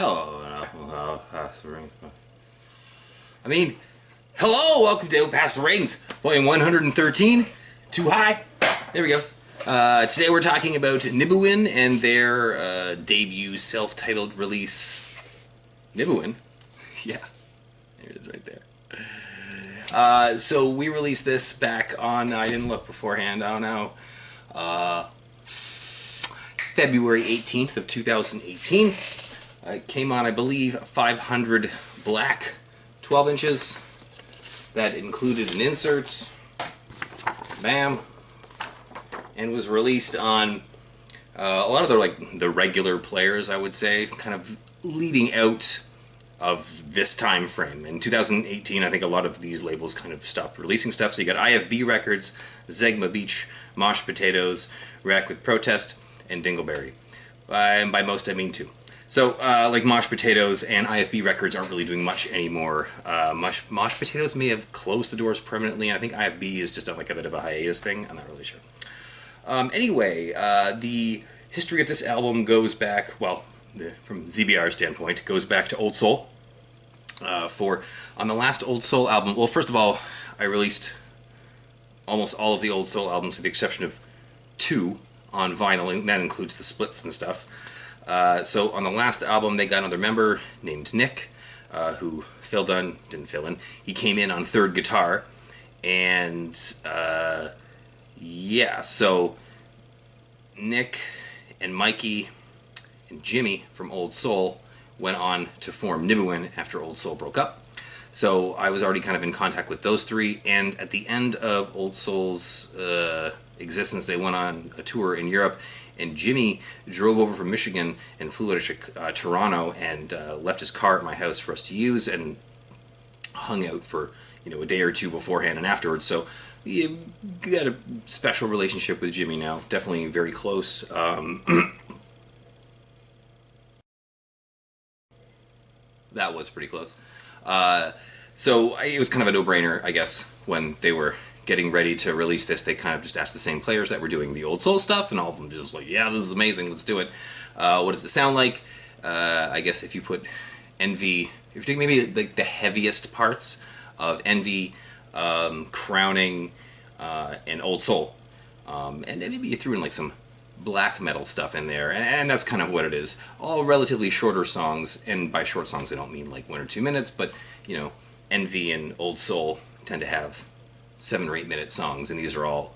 Hello, I mean, hello, welcome to Past the Rings, volume 113. Too high. There we go. Today we're talking about Niboowin and their debut self-titled release. Niboowin? Yeah, there it is right there. So we released this back on, I didn't look beforehand, I don't know, February 18th of 2018. It came on, I believe, 500 black 12 inches. That included an insert. Bam. And was released on a lot of the regular players, I would say, kind of leading out of this time frame. In 2018, I think a lot of these labels kind of stopped releasing stuff. So you got IFB Records, Zegma Beach, Mosh Potatoes, Rack with Protest, and Dingleberry. And by most, I mean two. So, like Mosh Potatoes and IFB Records aren't really doing much anymore. Mosh Potatoes may have closed the doors permanently, and I think IFB is just like a bit of a hiatus thing. I'm not really sure. Anyway, the history of this album goes back, well, from ZBR's standpoint, goes back to Old Soul. On the last Old Soul album, well, first of all, I released almost all of the Old Soul albums with the exception of 2 on vinyl, and that includes the splits and stuff. So on the last album, they got another member named Nick, who didn't fill in. He came in on third guitar, and yeah, so Nick and Mikey and Jimmy from Old Soul went on to form Niboowin after Old Soul broke up. So I was already kind of in contact with those three, and at the end of Old Soul's existence, they went on a tour in Europe, and Jimmy drove over from Michigan and flew out of Toronto and left his car at my house for us to use and hung out for a day or two beforehand and afterwards. So you got a special relationship with Jimmy now, definitely very close. That was pretty close. So it was kind of a no-brainer, I guess, when they were getting ready to release this. They kind of just asked the same players that were doing the Old Soul stuff, and all of them just like, yeah, this is amazing, let's do it. What does it sound like? I guess if you put Envy, if you're taking maybe like the heaviest parts of Envy, Crowning, and Old Soul, and maybe you threw in like some black metal stuff in there, and that's kind of what it is. All relatively shorter songs, and by short songs I don't mean like 1 or 2 minutes, but Envy and Old Soul tend to have 7 or 8 minute songs, and these are all,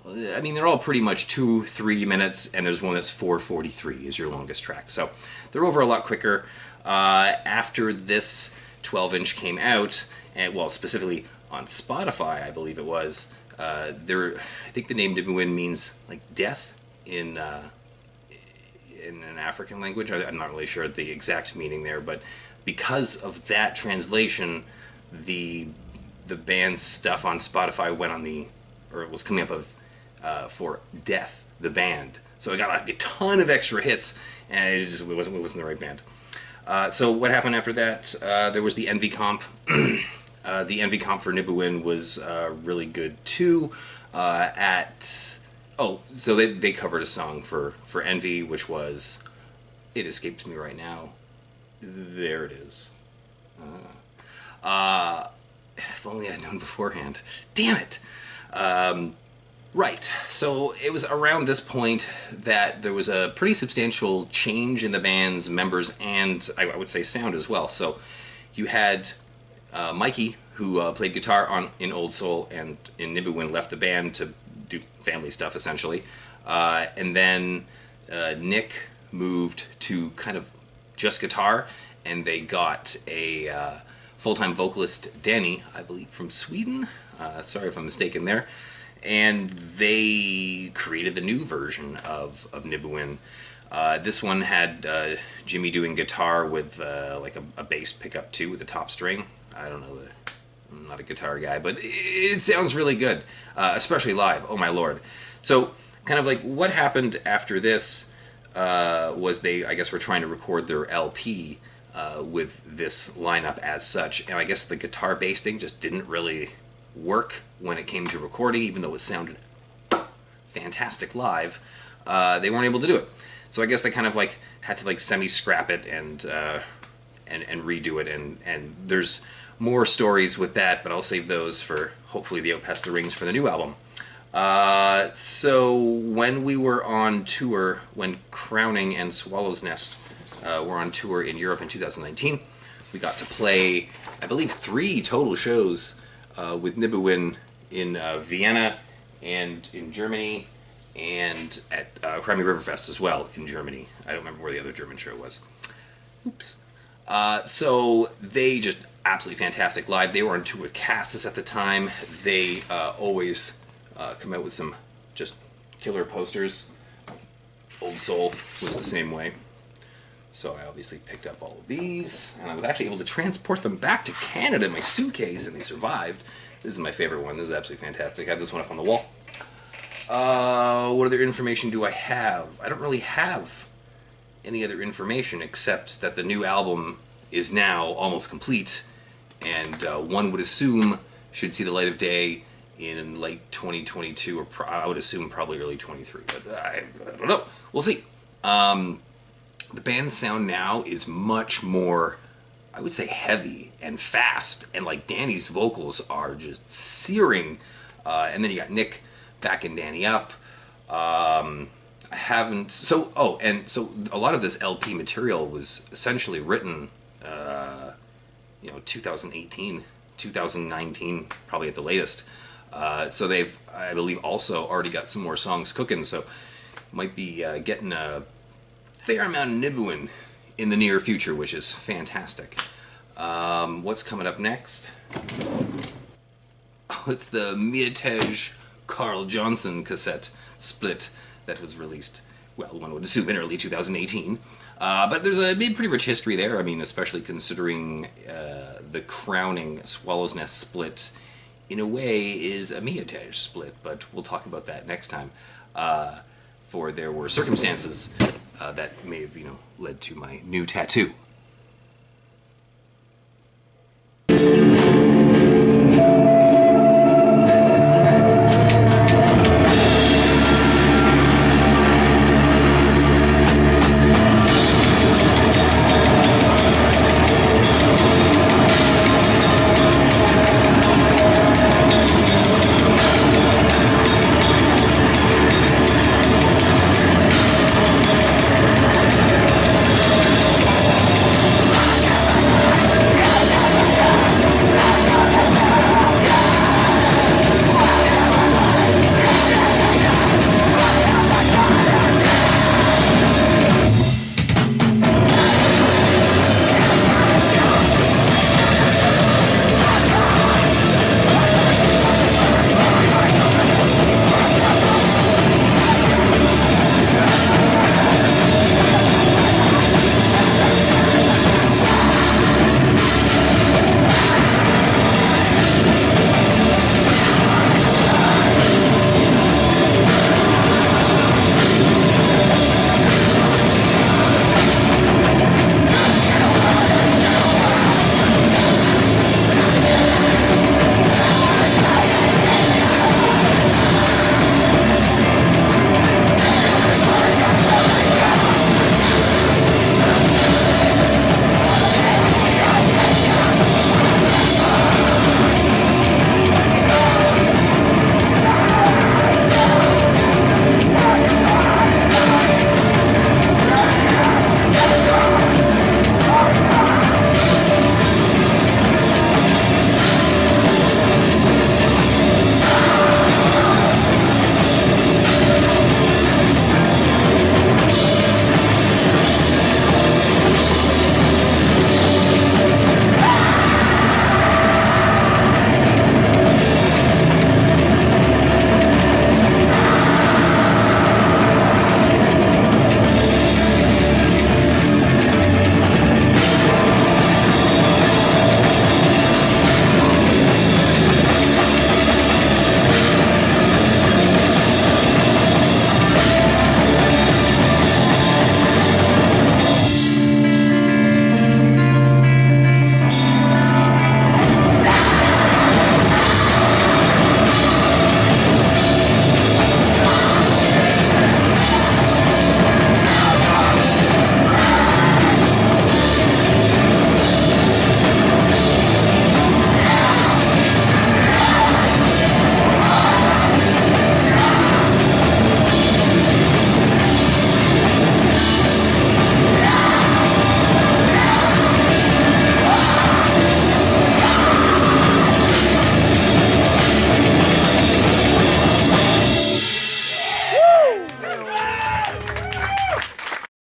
I mean, they're all pretty much 2-3 minutes, and there's one that's 4:43 is your longest track. So they're over a lot quicker. After this 12-inch came out, and well, specifically on Spotify, I believe it was, I think the name Niboowin means like death in an African language. I'm not really sure the exact meaning there, but because of that translation, the band's stuff on Spotify it was coming up for Death, the band. So I got like a ton of extra hits, and it wasn't the right band. So what happened after that? There was the Envy comp. The Envy comp for Niboowin was really good too. So they covered a song for Envy, which was, it escapes me right now. There it is. If only I'd known beforehand. Damn it! Right, so it was around this point that there was a pretty substantial change in the band's members and I would say sound as well. So you had Mikey, who played guitar in Old Soul and in Niboowin, left the band to do family stuff essentially. And then Nick moved to kind of just guitar, and they got a full-time vocalist, Danny, I believe from Sweden. Sorry if I'm mistaken there. And they created the new version of Niboowin. This one had Jimmy doing guitar with like a bass pickup too, with the top string. I don't know, I'm not a guitar guy, but it sounds really good, especially live. Oh my lord! So kind of like what happened after this was they, I guess, were trying to record their LP with this lineup as such, and I guess the guitar bass thing just didn't really work when it came to recording, even though it sounded fantastic live. They weren't able to do it. So I guess they kind of like had to like semi-scrap it and redo it, and there's more stories with that, but I'll save those for hopefully the Out Past the Rings for the new album. So when we were on tour, when Crowning and Swallow's Nest were on tour in Europe in 2019, we got to play, I believe, 3 total shows with Niboowin in Vienna and in Germany, and at Crimea Riverfest as well in Germany. I don't remember where the other German show was. Oops. So they just absolutely fantastic live. They were on tour with Cassis at the time. They always come out with some just killer posters. Old Soul was the same way. So I obviously picked up all of these, and I was actually able to transport them back to Canada in my suitcase, and they survived. This is my favorite one. This is absolutely fantastic. I have this one up on the wall. What other information do I have? I don't really have any other information except that the new album is now almost complete, and one would assume should see the light of day in late 2022, or I would assume probably early 23, but I don't know. We'll see. The band's sound now is much more, I would say, heavy and fast, and like Danny's vocals are just searing, and then you got Nick backing Danny up. I haven't, so a lot of this LP material was essentially written 2018, 2019, probably at the latest. So they've, I believe, also already got some more songs cooking, so might be getting a fair amount of Niboowin in the near future, which is fantastic. What's coming up next? Oh, it's the Mietej Carl Johnson cassette split that was released, well, one would assume in early 2018. But there's a pretty rich history there, I mean, especially considering the Crowning Swallow's Nest split, in a way, is a Mietej split, but we'll talk about that next time. For there were circumstances that may have, led to my new tattoo.